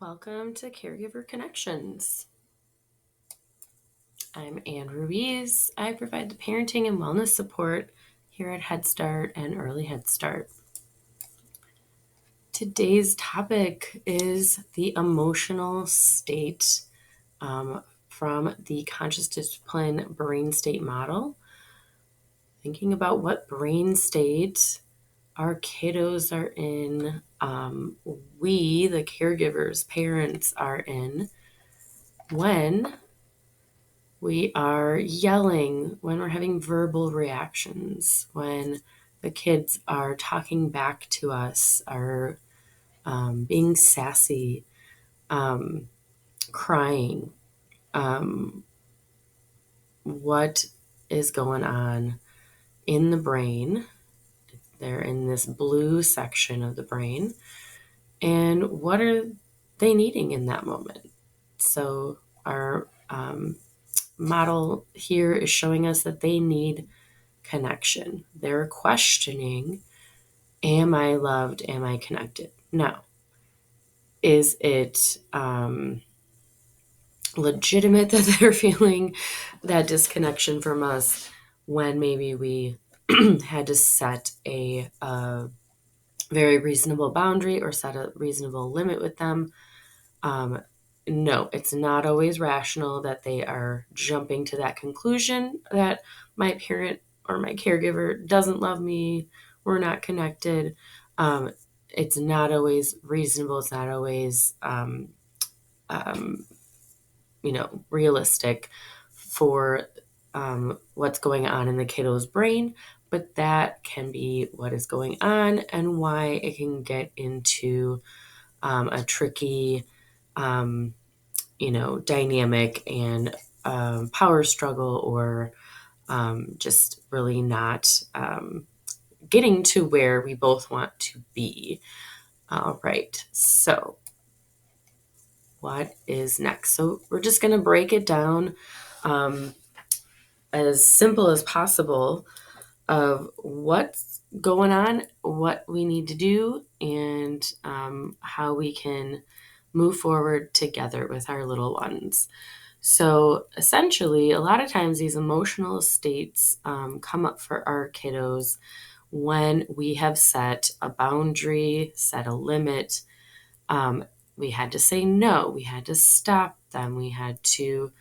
Welcome to Caregiver Connections. I'm Ann Ruiz. I provide the parenting and wellness support here at Head Start and Early Head Start. Today's topic is the emotional state from the Conscious Discipline Brain State Model. Thinking about what brain state our kiddos are in, we, the caregivers, parents, are in when we are yelling, when we're having verbal reactions, when the kids are talking back to us, are being sassy, crying. What is going on in the brain? They're in this blue section of the brain. And what are they needing in that moment? So our model here is showing us that they need connection. They're questioning, am I loved? Am I connected? Now, is it legitimate that they're feeling that disconnection from us when maybe we had to set a very reasonable boundary or set a reasonable limit with them? No, it's not always rational that they are jumping to that conclusion that my parent or my caregiver doesn't love me, we're not connected. It's not always reasonable. It's not always, um, realistic for what's going on in the kiddo's brain, but that can be what is going on and why it can get into a tricky dynamic and power struggle, or just really not getting to where we both want to be. All right. So, what is next? So, we're just going to break it down as simple as possible of what's going on, what we need to do, and how we can move forward together with our little ones. So essentially, a lot of times these emotional states come up for our kiddos when we have set a boundary, set a limit. We had to say no, we had to stop them, we had to,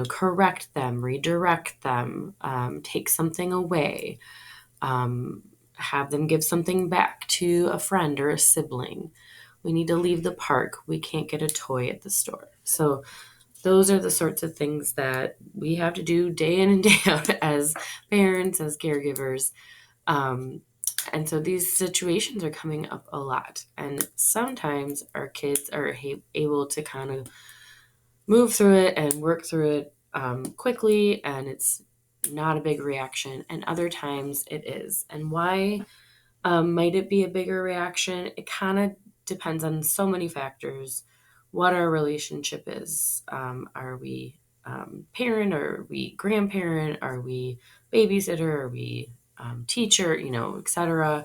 correct them, redirect them, take something away, have them give something back to a friend or a sibling. We need to leave the park. We can't get a toy at the store. So those are the sorts of things that we have to do day in and day out as parents, as caregivers. And so these situations are coming up a lot. And sometimes our kids are able to kind of move through it and work through it quickly, and it's not a big reaction. And other times it is. And why might it be a bigger reaction? It kind of depends on so many factors. What our relationship is. Are we parent? Are we grandparent? Are we babysitter? Are we teacher? Etc.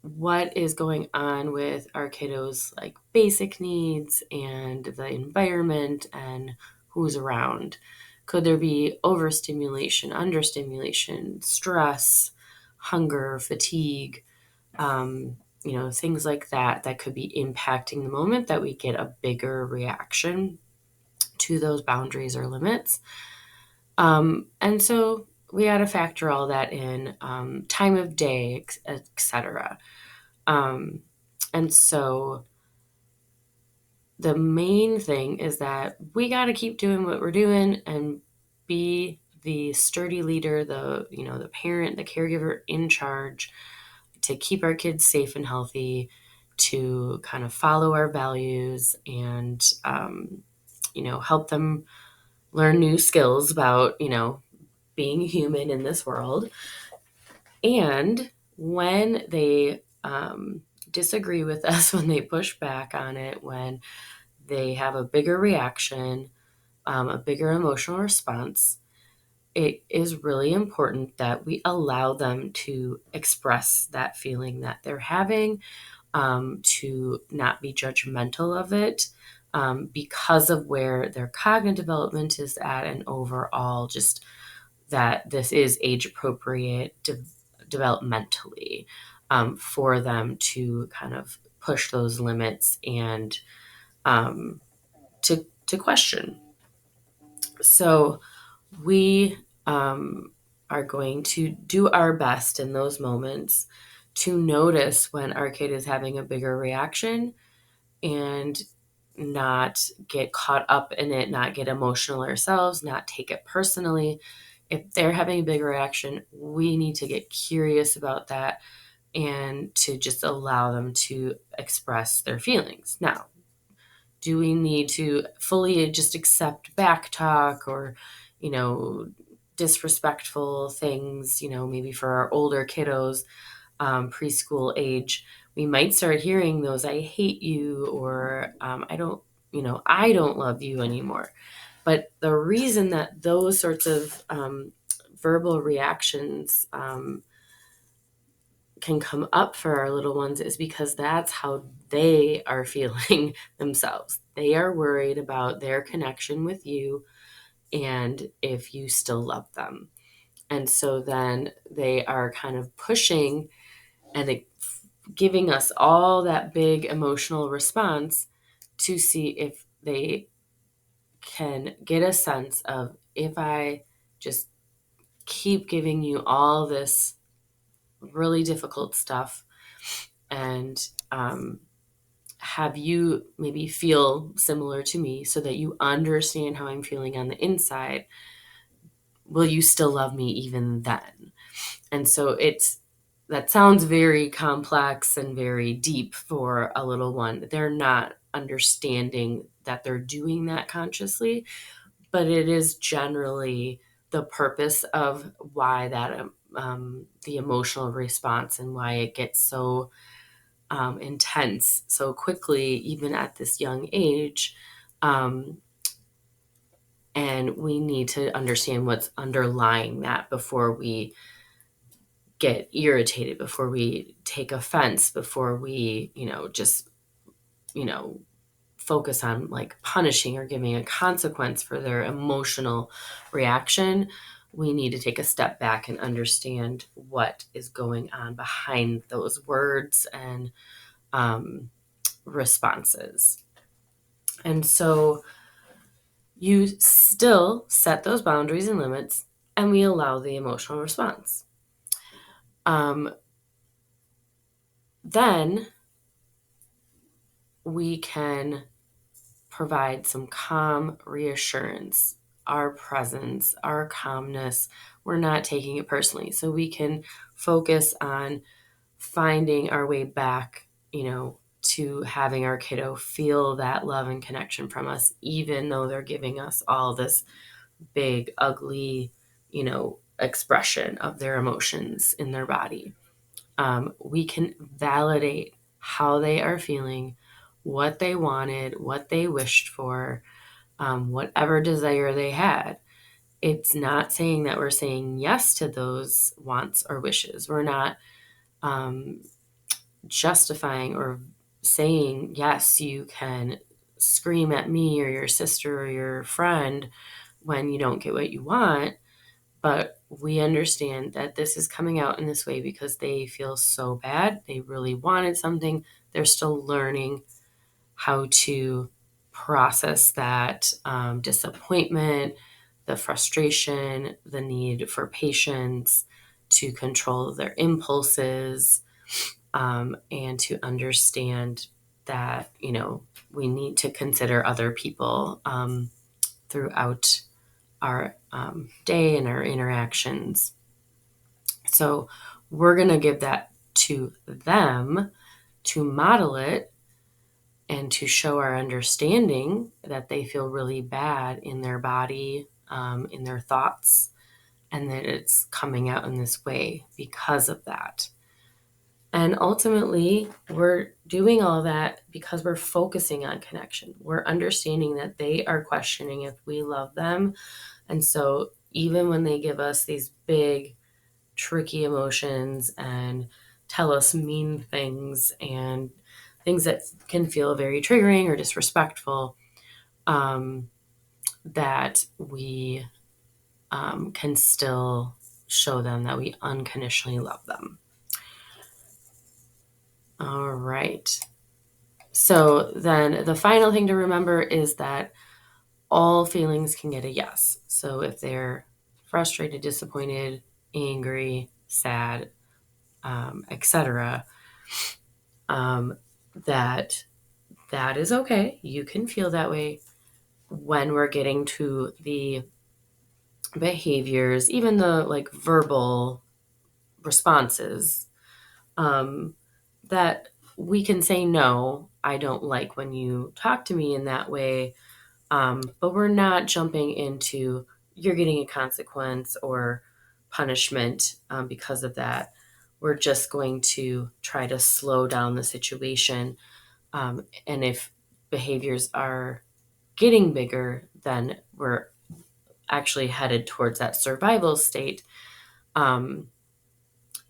What is going on with our kiddos' like basic needs and the environment and who's around? Could there be overstimulation, understimulation, stress, hunger, fatigue, things like that could be impacting the moment that we get a bigger reaction to those boundaries or limits. And so we got to factor all that in, time of day, etc. And so the main thing is that we got to keep doing what we're doing and be the sturdy leader, the parent, the caregiver in charge to keep our kids safe and healthy, to kind of follow our values and, help them learn new skills about, being human in this world. And when they disagree with us, when they push back on it, when they have a bigger reaction, a bigger emotional response, it is really important that we allow them to express that feeling that they're having, to not be judgmental of it, because of where their cognitive development is at, and overall just that this is age appropriate developmentally, for them to kind of push those limits and, um, to question. So we, are going to do our best in those moments to notice when our kid is having a bigger reaction, and not get caught up in it, not get emotional ourselves, not take it personally. If they're having a big reaction, we need to get curious about that and to just allow them to express their feelings. Now, do we need to fully just accept back talk or, you know, disrespectful things, maybe for our older kiddos, preschool age? We might start hearing those "I hate you," or I don't love you anymore. But the reason that those sorts of, verbal reactions, can come up for our little ones is because that's how they are feeling themselves. They are worried about their connection with you and if you still love them. And so then they are kind of pushing and giving us all that big emotional response to see if they can get a sense of, if I just keep giving you all this really difficult stuff and, have you maybe feel similar to me so that you understand how I'm feeling on the inside, will you still love me even then? And so that sounds very complex and very deep for a little one. They're not understanding that they're doing that consciously, but it is generally the purpose of why that, the emotional response and why it gets so, intense so quickly, even at this young age. Um, and we need to understand what's underlying that before we get irritated, before we take offense, before we, just, you know, focus on like punishing or giving a consequence for their emotional reaction. We need to take a step back and understand what is going on behind those words and, responses. And so you still set those boundaries and limits, and we allow the emotional response. Um, then we can provide some calm reassurance, our presence, our calmness. We're not taking it personally. So we can focus on finding our way back, to having our kiddo feel that love and connection from us, even though they're giving us all this big, ugly, expression of their emotions in their body. We can validate how they are feeling, what they wanted, what they wished for, whatever desire they had. It's not saying that we're saying yes to those wants or wishes. We're not, um, justifying or saying, yes, you can scream at me or your sister or your friend when you don't get what you want. But we understand that this is coming out in this way because they feel so bad. They really wanted something. They're still learning how to process that, disappointment, the frustration, the need for patience, to control their impulses, and to understand that, we need to consider other people, throughout our, day and our interactions. So we're going to give that to them to model it and to show our understanding that they feel really bad in their body, in their thoughts, and that it's coming out in this way because of that. And ultimately, we're doing all that because we're focusing on connection. We're understanding that they are questioning if we love them. And so even when they give us these big, tricky emotions and tell us mean things and things that can feel very triggering or disrespectful, that we can still show them that we unconditionally love them. All right. So then the final thing to remember is that all feelings can get a yes. So if they're frustrated, disappointed, angry, sad, etc., that is okay. You can feel that way. When we're getting to the behaviors, even the like verbal responses, that we can say, no, I don't like when you talk to me in that way. But we're not jumping into you're getting a consequence or punishment because of that. We're just going to try to slow down the situation. And if behaviors are getting bigger, then we're actually headed towards that survival state. And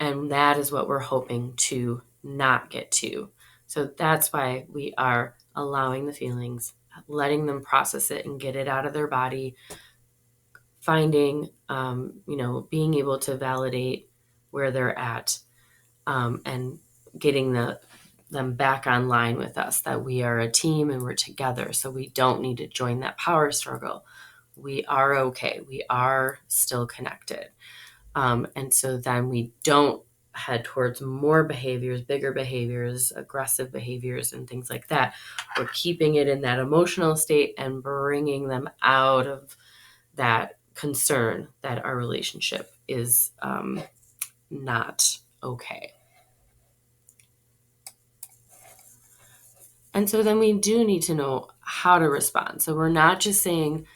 that is what we're hoping to not get to. So that's why we are allowing the feelings, letting them process it and get it out of their body, finding, being able to validate where they're at, and getting them back online with us, that we are a team and we're together. So we don't need to join that power struggle. We are okay. We are still connected. And so then we don't head towards more behaviors, bigger behaviors, aggressive behaviors, and things like that. We're keeping it in that emotional state and bringing them out of that concern that our relationship is not okay. And so then we do need to know how to respond. So we're not just saying,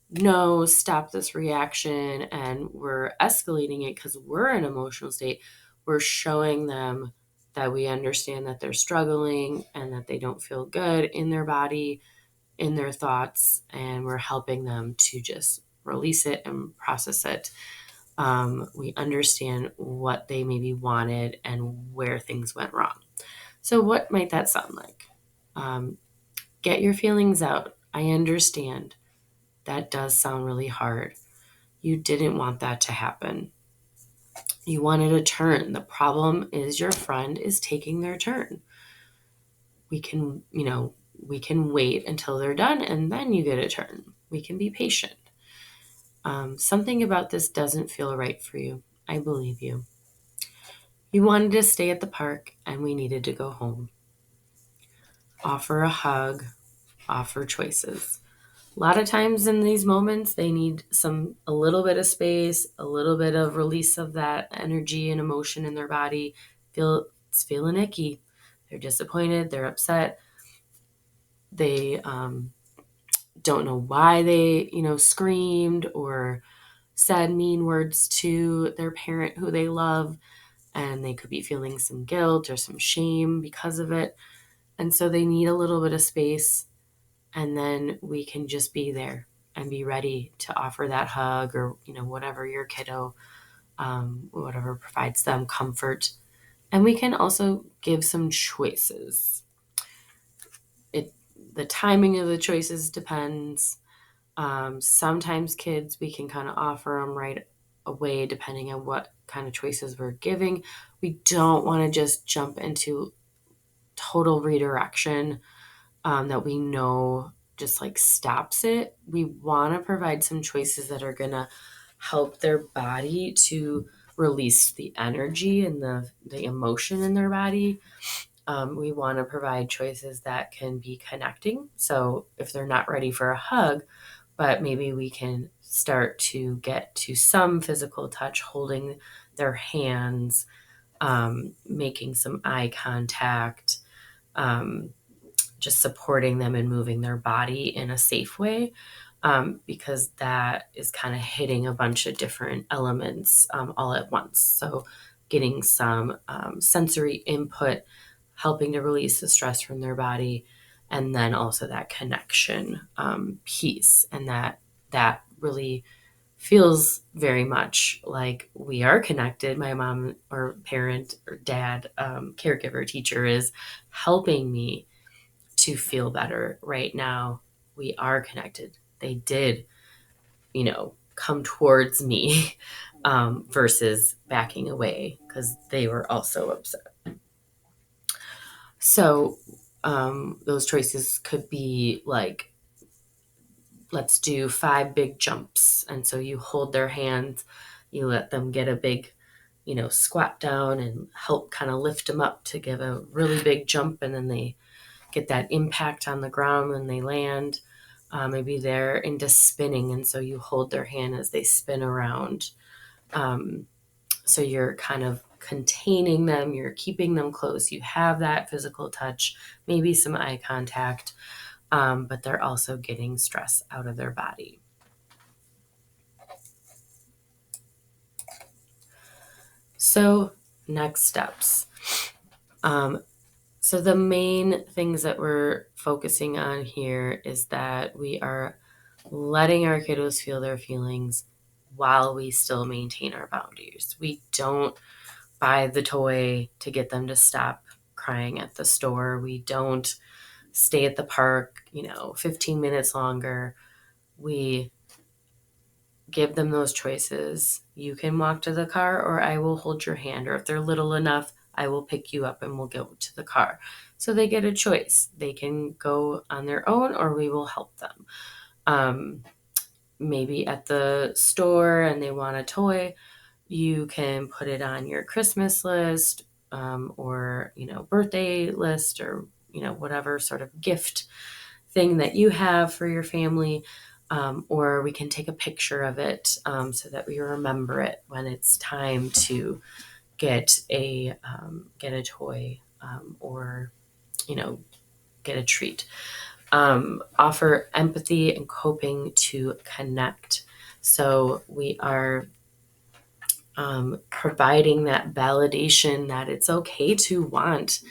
no, stop this reaction, and we're escalating it because we're in an emotional state. We're showing them that we understand that they're struggling and that they don't feel good in their body, in their thoughts, and we're helping them to just release it and process it. We understand what they maybe wanted and where things went wrong. So what might that sound like? Get your feelings out. I understand. That does sound really hard. You didn't want that to happen. You wanted a turn. The problem is your friend is taking their turn. We can wait until they're done and then you get a turn. We can be patient. Something about this doesn't feel right for you. I believe you. You wanted to stay at the park and we needed to go home. Offer a hug. Offer choices. A lot of times in these moments, they need a little bit of space, a little bit of release of that energy and emotion in their body. It's feeling icky. They're disappointed. They're upset. They don't know why they, screamed or said mean words to their parent who they love. And they could be feeling some guilt or some shame because of it. And so they need a little bit of space. And then we can just be there and be ready to offer that hug or, whatever your kiddo, whatever provides them comfort. And we can also give some choices. The timing of the choices depends. Sometimes kids, we can kind of offer them right away depending on what kind of choices we're giving. We don't want to just jump into total redirection that we know just like stops it. We want to provide some choices that are going to help their body to release the energy and the emotion in their body. We want to provide choices that can be connecting. So if they're not ready for a hug, but maybe we can start to get to some physical touch, holding their hands, making some eye contact, just supporting them and moving their body in a safe way, because that is kind of hitting a bunch of different elements all at once. So getting some sensory input, helping to release the stress from their body, and then also that connection piece, and that really feels very much like we are connected. My mom or parent or dad, caregiver, teacher is helping me to feel better right now. We are connected. They did, come towards me versus backing away because they were also upset. So those choices could be like, let's do 5 big jumps. And so you hold their hands, you let them get a big, squat down and help kind of lift them up to give a really big jump. And then they get that impact on the ground when they land. Maybe they're into spinning. And so you hold their hand as they spin around. So you're kind of containing them, you're keeping them close. You have that physical touch, maybe some eye contact, but they're also getting stress out of their body. So next steps. So the main things that we're focusing on here is that we are letting our kiddos feel their feelings while we still maintain our boundaries. We don't buy the toy to get them to stop crying at the store. We don't stay at the park, 15 minutes longer. We give them those choices. You can walk to the car or I will hold your hand. Or if they're little enough, I will pick you up and we'll go to the car. So they get a choice. They can go on their own or we will help them. Maybe at the store and they want a toy, you can put it on your Christmas list or, birthday list or, whatever sort of gift thing that you have for your family. Or we can take a picture of it so that we remember it when it's time to get a toy or get a treat. Offer empathy and coping to connect. So we are providing that validation that it's okay to want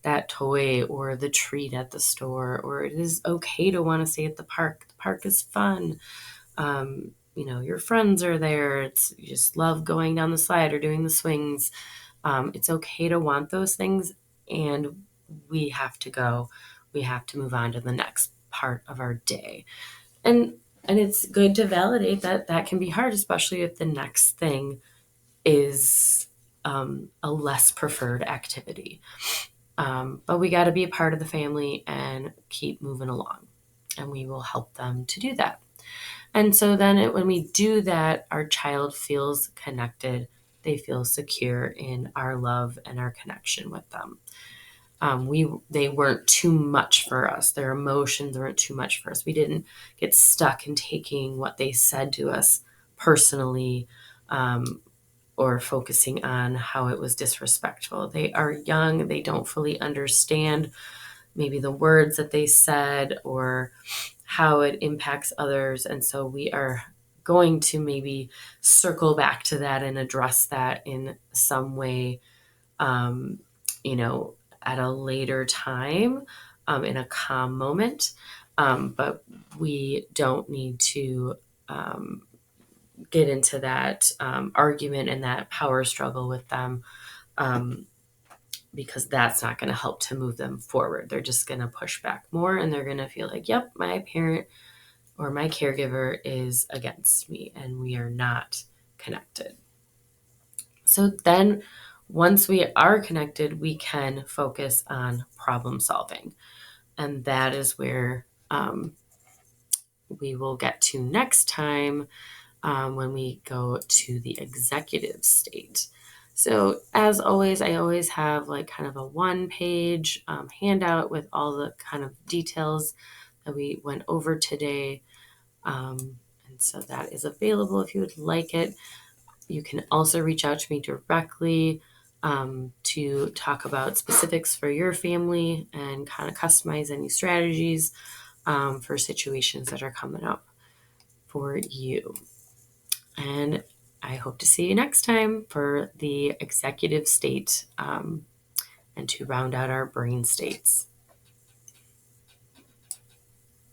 that toy or the treat at the store, or it is okay to want to stay at the park. The park is fun. Your friends are there. You just love going down the slide or doing the swings. It's okay to want those things, and we have to go. We have to move on to the next part of our day. And it's good to validate that can be hard, especially if the next thing is a less preferred activity. But we got to be a part of the family and keep moving along. And we will help them to do that. And so then when we do that, our child feels connected. They feel secure in our love and our connection with them. They weren't too much for us. Their emotions weren't too much for us. We didn't get stuck in taking what they said to us personally, or focusing on how it was disrespectful. They are young. They don't fully understand maybe the words that they said or how it impacts others. And so we are going to maybe circle back to that and address that in some way, at a later time, in a calm moment. But we don't need to get into that argument and that power struggle with them, because that's not going to help to move them forward. They're just going to push back more and they're going to feel like, yep, my parent or my caregiver is against me and we are not connected. So then once we are connected, we can focus on problem solving. And that is where we will get to next time when we go to the executive state. So as always, I always have like kind of a 1-page handout with all the kind of details that we went over today. And so that is available if you would like it. You can also reach out to me directly to talk about specifics for your family and kind of customize any strategies for situations that are coming up for you. And I hope to see you next time for the executive state and to round out our brain states.